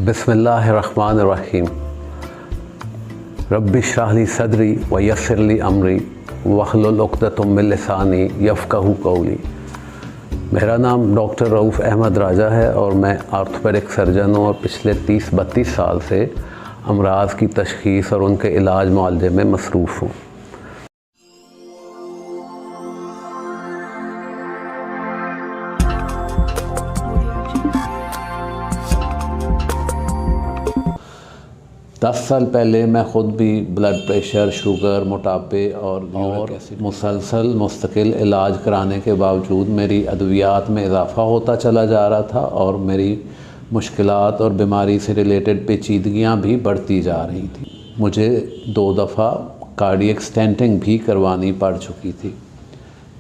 बिस्मिल्लाहिर्रहमानिर्रहीम। रब्बि इश्रह ली सदरी व यस्सिर ली अमरी वहलुल उक़दतम मिन लिसानी यफ़क़हू क़ौली। मेरा नाम डॉक्टर रऊफ़ अहमद राजा है और मैं आर्थोपेडिक सर्जन हूँ और पिछले 30-32 साल से अमराज़ की तशख़ीस और उनके इलाज मुआलजे में मसरूफ़ हूँ। दस साल पहले मैं ख़ुद भी ब्लड प्रेशर, शुगर, मोटापे और मुसलसल मुस्तकिल इलाज कराने के बावजूद मेरी अद्वियात में इजाफ़ा होता चला जा रहा था और मेरी मुश्किलात और बीमारी से रिलेटेड पेचीदगियाँ भी बढ़ती जा रही थी। मुझे 2 दफ़ा कार्डियक स्टेंटिंग भी करवानी पड़ चुकी थी।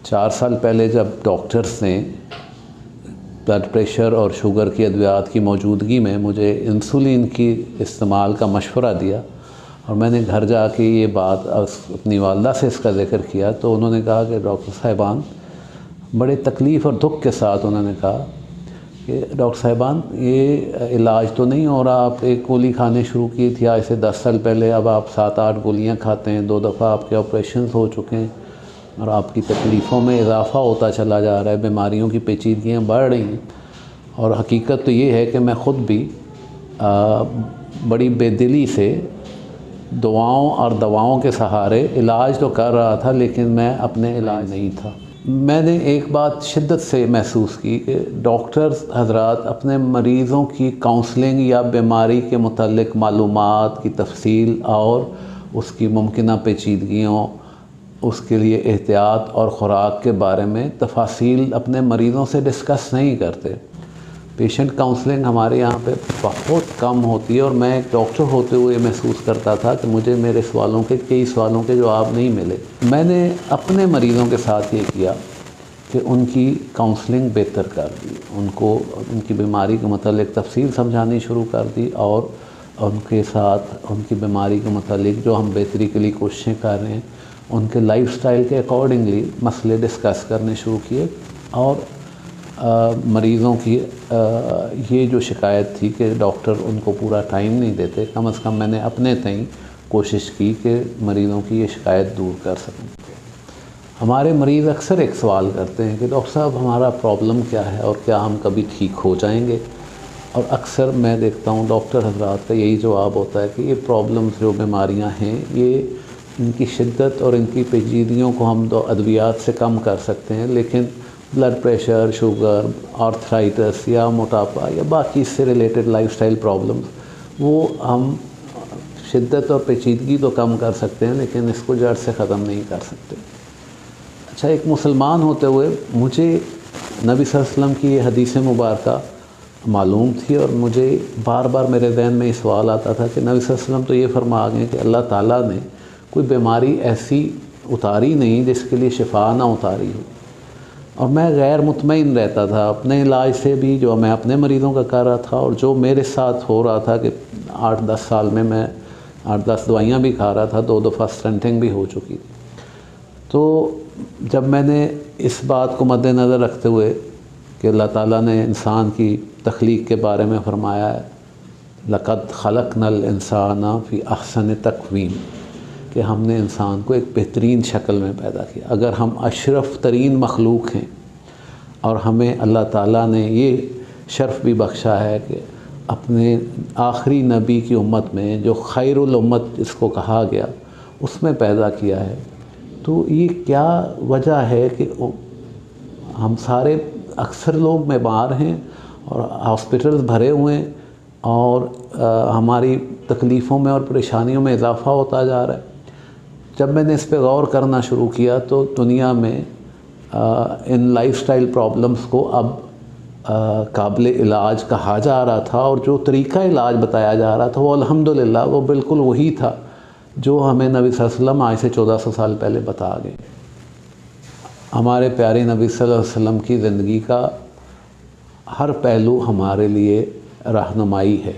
4 साल पहले जब डॉक्टर्स ने ब्लड प्रेशर और शुगर की अद्वियात की मौजूदगी में मुझे इंसुलिन की इस्तेमाल का मशवरा दिया और मैंने घर जाके ये बात अपनी वालदा से इसका ज़िक्र किया, तो उन्होंने कहा कि डॉक्टर साहिबान, बड़े तकलीफ़ और दुख के साथ उन्होंने कहा कि डॉक्टर साहिबान, ये इलाज तो नहीं हो रहा, आप एक गोली खाने शुरू की थी आज से 10 साल पहले, अब आप 7-8 गोलियाँ खाते हैं, 2 दफ़ा आपके ऑपरेशन हो चुके हैं और आपकी तकलीफ़ों में इजाफ़ा होता चला जा रहा है, बीमारियों की पेचीदगियाँ बढ़ रही हैं। और हकीकत तो ये है कि मैं ख़ुद भी बड़ी बेदिली से दुआओं और दवाओं के सहारे इलाज तो कर रहा था, लेकिन मैं अपने इलाज नहीं था। मैंने एक बात शिद्दत से महसूस की कि डॉक्टर्स हज़रात अपने मरीज़ों की काउंसलिंग या बीमारी के मुतल्लिक़ मालूमात की तफसील और उसकी मुमकिना पेचीदगियों, उसके लिए एहतियात और ख़ुराक के बारे में तफासील अपने मरीज़ों से डिस्कस नहीं करते। पेशेंट काउंसलिंग हमारे यहाँ पे बहुत कम होती है और मैं एक डॉक्टर होते हुए महसूस करता था कि मुझे मेरे कई सवालों के जवाब नहीं मिले। मैंने अपने मरीज़ों के साथ ये किया कि उनकी काउंसलिंग बेहतर कर दी, उनको उनकी बीमारी के मतलब तफसील समझानी शुरू कर दी और उनके साथ उनकी बीमारी के मतलब जो हम बेहतरी के लिए कोशिशें कर रहे हैं उनके लाइफस्टाइल के अकॉर्डिंगली मसले डिस्कस करने शुरू किए। और मरीज़ों की ये जो शिकायत थी कि डॉक्टर उनको पूरा टाइम नहीं देते, कम से कम मैंने अपने तय कोशिश की कि मरीज़ों की ये शिकायत दूर कर सकूं। हमारे मरीज़ अक्सर एक सवाल करते हैं कि डॉक्टर साहब, हमारा प्रॉब्लम क्या है और क्या हम कभी ठीक हो जाएंगे? और अक्सर मैं देखता हूँ डॉक्टर हज़रात का यही जवाब होता है कि ये प्रॉब्लम्स जो बीमारियाँ हैं, ये इनकी शिद्दत और इनकी पेचीदगियों को हम तो अद्वियात से कम कर सकते हैं, लेकिन ब्लड प्रेशर, शुगर, आर्थराइटिस या मोटापा या बाकी इससे रिलेटेड लाइफस्टाइल प्रॉब्लम्स, वो हम शिद्दत और पेचीदगी तो कम कर सकते हैं, लेकिन इसको जड़ से ख़त्म नहीं कर सकते। अच्छा, एक मुसलमान होते हुए मुझे नबी सल्लल्लाहु अलैहि वसल्लम की ये हदीस मुबारका मालूम थी और मुझे बार बार मेरे ज़हन में ये सवाल आता था कि नबी सल्लल्लाहु अलैहि वसल्लम तो ये फरमा गए कि अल्लाह ताला ने कोई बीमारी ऐसी उतारी नहीं जिसके लिए शिफा ना उतारी हो। और मैं गैर मुतमईन रहता था अपने इलाज से भी, जो मैं अपने मरीज़ों का कर रहा था और जो मेरे साथ हो रहा था कि 8-10 साल में मैं 8-10 दवाइयाँ भी खा रहा था, 2 दफ़ा स्टेंटिंग भी हो चुकी थी। तो जब मैंने इस बात को मद्देनज़र रखते हुए कि अल्लाह ताला ने इंसान की तख्लीक के बारे में फ़रमाया है, लक़द ख़लक़नल इंसाना फ़ी अहसन तक़वीम, कि हमने इंसान को एक बेहतरीन शक्ल में पैदा किया। अगर हम अशरफ तरीन मखलूक हैं और हमें अल्लाह ताला ने ये शर्फ़ भी बख्शा है कि अपने आखिरी नबी की उम्मत में, जो खैरुल उम्मत जिसको कहा गया, उसमें पैदा किया है, तो ये क्या वजह है कि हम सारे अक्सर लोग बीमार हैं और हॉस्पिटल्स भरे हुए हैं और हमारी तकलीफ़ों में और परेशानियों में इजाफ़ा होता जा रहा है। जब मैंने इस पे गौर करना शुरू किया तो दुनिया में इन लाइफस्टाइल प्रॉब्लम्स को अब काबिल इलाज कहा जा रहा था और जो तरीक़ा इलाज बताया जा रहा था वो अल्हम्दुलिल्लाह वो बिल्कुल वही था जो हमें नबी सल्लल्लाहु अलैहि वसल्लम आज से 1400 साल पहले बता गए। हमारे प्यारे नबी सल्लल्लाहु अलैहि वसल्लम की ज़िंदगी का हर पहलू हमारे लिए रहनुमाई है।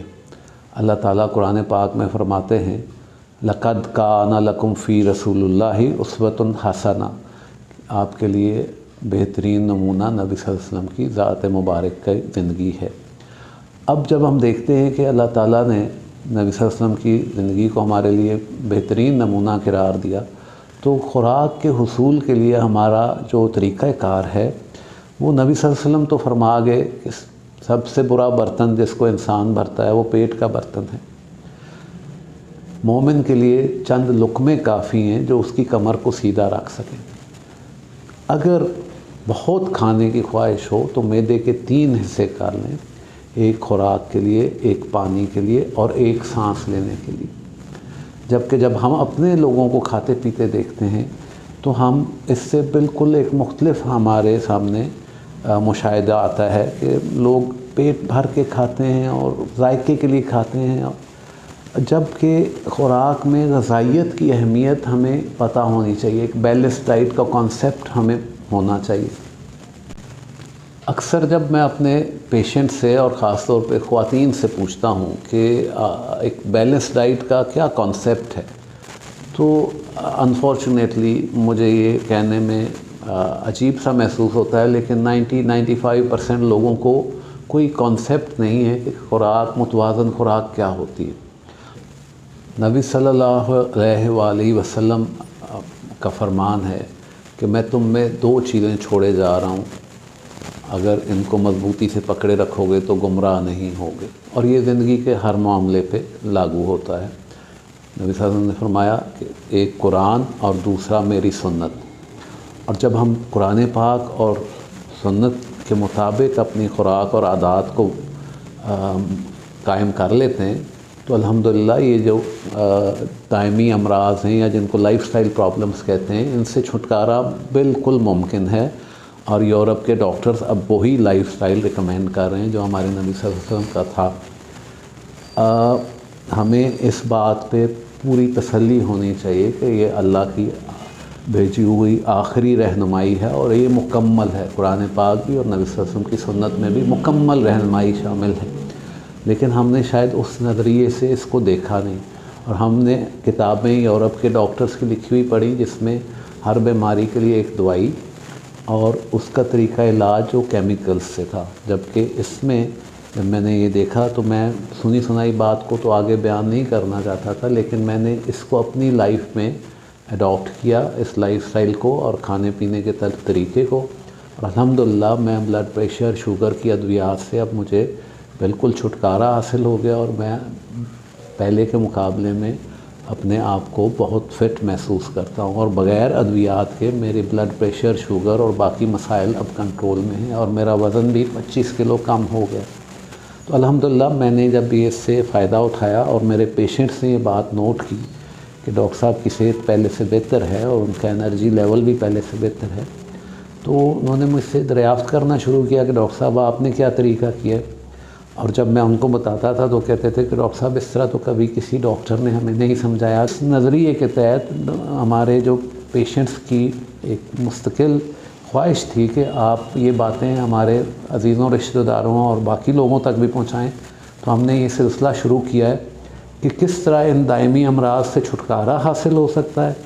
अल्लाह ताला कुरान पाक में फ़रमाते हैं, लक़द काना लकुम फ़ी रसूलिल्लाहि उस्वतुन हसना, आपके लिए बेहतरीन नमूना नबी सल्लल्लाहु अलैहि वसल्लम की ज़ात मुबारक की ज़िंदगी है। अब जब हम देखते हैं कि अल्लाह ताला ने नबी सल्लल्लाहु अलैहि वसल्लम की ज़िंदगी को हमारे लिए बेहतरीन नमूना करार दिया, तो ख़ुराक के हुसूल के लिए हमारा जो तरीक़ाकार है वो नबी सल्लल्लाहु अलैहि वसल्लम तो फरमा गए कि सबसे बुरा बर्तन जिसको इंसान भरता है वो पेट का बर्तन है। मोमिन के लिए चंद लुक़मे काफ़ी हैं जो उसकी कमर को सीधा रख सकें। अगर बहुत खाने की ख्वाहिश हो तो मैदे के 3 हिस्से कर लें, एक खुराक के लिए, एक पानी के लिए और एक सांस लेने के लिए। जबकि जब हम अपने लोगों को खाते पीते देखते हैं तो हम इससे बिल्कुल एक मुख्तलिफ हमारे सामने मुशाहिदा आता है कि लोग पेट भर के खाते हैं और जायके के लिए खाते हैं, जबकि खुराक में ग़िज़ाइयत की अहमियत हमें पता होनी चाहिए। एक बैलेंस डाइट का कॉन्सेप्ट हमें होना चाहिए। अक्सर जब मैं अपने पेशेंट से और ख़ास तौर पे ख़वातीन से पूछता हूँ कि एक बैलेंस डाइट का क्या कॉन्सेप्ट है, तो अनफॉर्चुनेटली मुझे ये कहने में अजीब सा महसूस होता है, लेकिन 90-95% लोगों को कोई कॉन्सेप्ट नहीं है कि खुराक, मुतवाज़न खुराक क्या होती है। नबी सल्लल्लाहु अलैहि वसल्लम का फरमान है कि मैं तुम में 2 चीज़ें छोड़े जा रहा हूँ, अगर इनको मजबूती से पकड़े रखोगे तो गुमराह नहीं होगे। और ये ज़िंदगी के हर मामले पे लागू होता है। नबी सल्लल्लाहु अलैहि वसल्लम ने फरमाया कि एक कुरान और दूसरा मेरी सुन्नत। और जब हम कुरान पाक और सुन्नत के मुताबिक अपनी खुराक और आदात को कायम कर लेते हैं तो अल्हम्दुलिल्लाह ये जो दायमी अमराज़ हैं या जिनको लाइफस्टाइल प्रॉब्लम्स कहते हैं, इनसे छुटकारा बिल्कुल मुमकिन है। और यूरोप के डॉक्टर्स अब वही लाइफस्टाइल रिकमेंड कर रहे हैं जो हमारे नबी सल्लल्लाहु अलैहि वसल्लम का था। हमें इस बात पे पूरी तसल्ली होनी चाहिए कि ये अल्लाह की भेजी हुई आखिरी रहनुमाई है और ये मुकम्मल है। कुरान पाक भी और नबी सल्लल्लाहु अलैहि वसल्लम की सुन्नत में भी मुकम्मल रहनुमाई शामिल है, लेकिन हमने शायद उस नज़रिए से इसको देखा नहीं। और हमने किताबें यूरोप के डॉक्टर्स की लिखी हुई पढ़ी जिसमें हर बीमारी के लिए एक दवाई और उसका तरीक़ा इलाज जो केमिकल्स से था। जबकि इसमें जब मैंने ये देखा तो मैं सुनी सुनाई बात को तो आगे बयान नहीं करना चाहता था, लेकिन मैंने इसको अपनी लाइफ में अडॉप्ट किया, इस लाइफस्टाइल को और खाने पीने के तरीक़े को। और अल्हम्दुलिल्लाह मैं ब्लड प्रेशर, शुगर की अद्वियात से अब मुझे बिल्कुल छुटकारा हासिल हो गया और मैं पहले के मुकाबले में अपने आप को बहुत फ़िट महसूस करता हूँ। और बग़ैर अद्वियात के मेरी ब्लड प्रेशर, शुगर और बाकी मसाइल अब कंट्रोल में हैं और मेरा वज़न भी 25 किलो कम हो गया। तो अल्हम्दुलिल्लाह मैंने जब ये इससे फ़ायदा उठाया और मेरे पेशेंट्स ने ये बात नोट की कि डॉक्टर साहब की सेहत पहले से बेहतर है और उनका एनर्जी लेवल भी पहले से बेहतर है, तो उन्होंने मुझसे दरियाफ़्त करना शुरू किया कि डॉक्टर साहब आपने क्या तरीक़ा किया। और जब मैं उनको बताता था तो कहते थे कि डॉक्टर साहब इस तरह तो कभी किसी डॉक्टर ने हमें नहीं समझाया। इस नज़रिए के तहत हमारे जो पेशेंट्स की एक मुस्तकिल ख्वाहिश थी कि आप ये बातें हमारे अज़ीज़ों, रिश्तेदारों और बाकी लोगों तक भी पहुँचाएँ। तो हमने ये सिलसिला शुरू किया है कि किस तरह इन दायमी अमराज से छुटकारा हासिल हो सकता है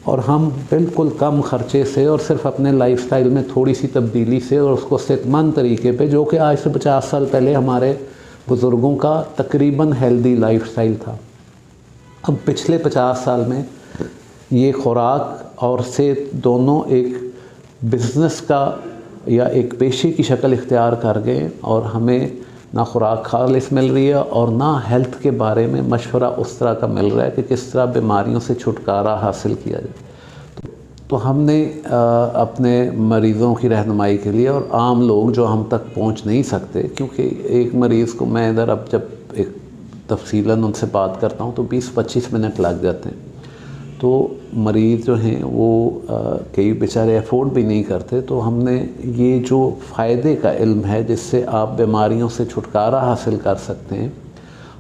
और हम बिल्कुल कम ख़र्चे से और सिर्फ अपने लाइफस्टाइल में थोड़ी सी तब्दीली से और उसको सेहतमंद तरीके पे, जो कि आज से 50 साल पहले हमारे बुज़ुर्गों का तकरीबन हेल्दी लाइफस्टाइल था, अब पिछले 50 साल में ये खुराक और सेहत दोनों एक बिज़नेस का या एक पेशे की शक्ल इख्तियार कर गए और हमें ना खुराक खालिस मिल रही है और ना हेल्थ के बारे में मशवरा उस तरह का मिल रहा है कि किस तरह बीमारियों से छुटकारा हासिल किया जाए। तो हमने अपने मरीज़ों की रहनुमाई के लिए और आम लोग जो हम तक पहुंच नहीं सकते, क्योंकि एक मरीज़ को मैं इधर अब जब एक तफसीलन उनसे बात करता हूं तो 20-25 मिनट लग जाते हैं, तो मरीज़ जो हैं वो कई बेचारे अफोर्ड भी नहीं करते। तो हमने ये जो फ़ायदे का इल्म है जिससे आप बीमारियों से छुटकारा हासिल कर सकते हैं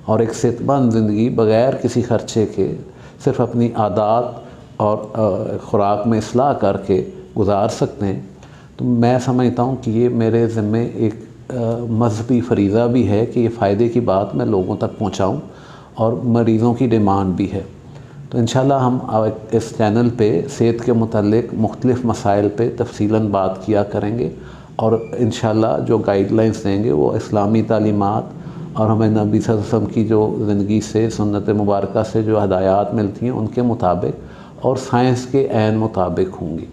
और एक सेहतमंद ज़िंदगी बग़ैर किसी ख़र्चे के सिर्फ़ अपनी आदत और ख़ुराक में इस्लाह करके गुजार सकते हैं, तो मैं समझता हूँ कि ये मेरे ज़िम्मे एक मज़हबी फ़रीज़ा भी है कि ये फ़ायदे की बात मैं लोगों तक पहुँचाऊँ और मरीज़ों की डिमांड भी है। तो इंशाल्लाह हम इस चैनल पे सेहत के मुतालिक मुख्तलिफ़ मसाइल पे तफसीलन बात किया करेंगे और इंशाल्लाह जो गाइडलाइंस देंगे वो इस्लामी तालीमात और हमें नबी सल्लल्लाहु अलैहि वसल्लम की जो ज़िंदगी से, सुन्नत मुबारका से जो हदायत मिलती हैं उनके मुताबिक और साइंस के ऐन मुताबिक होंगी।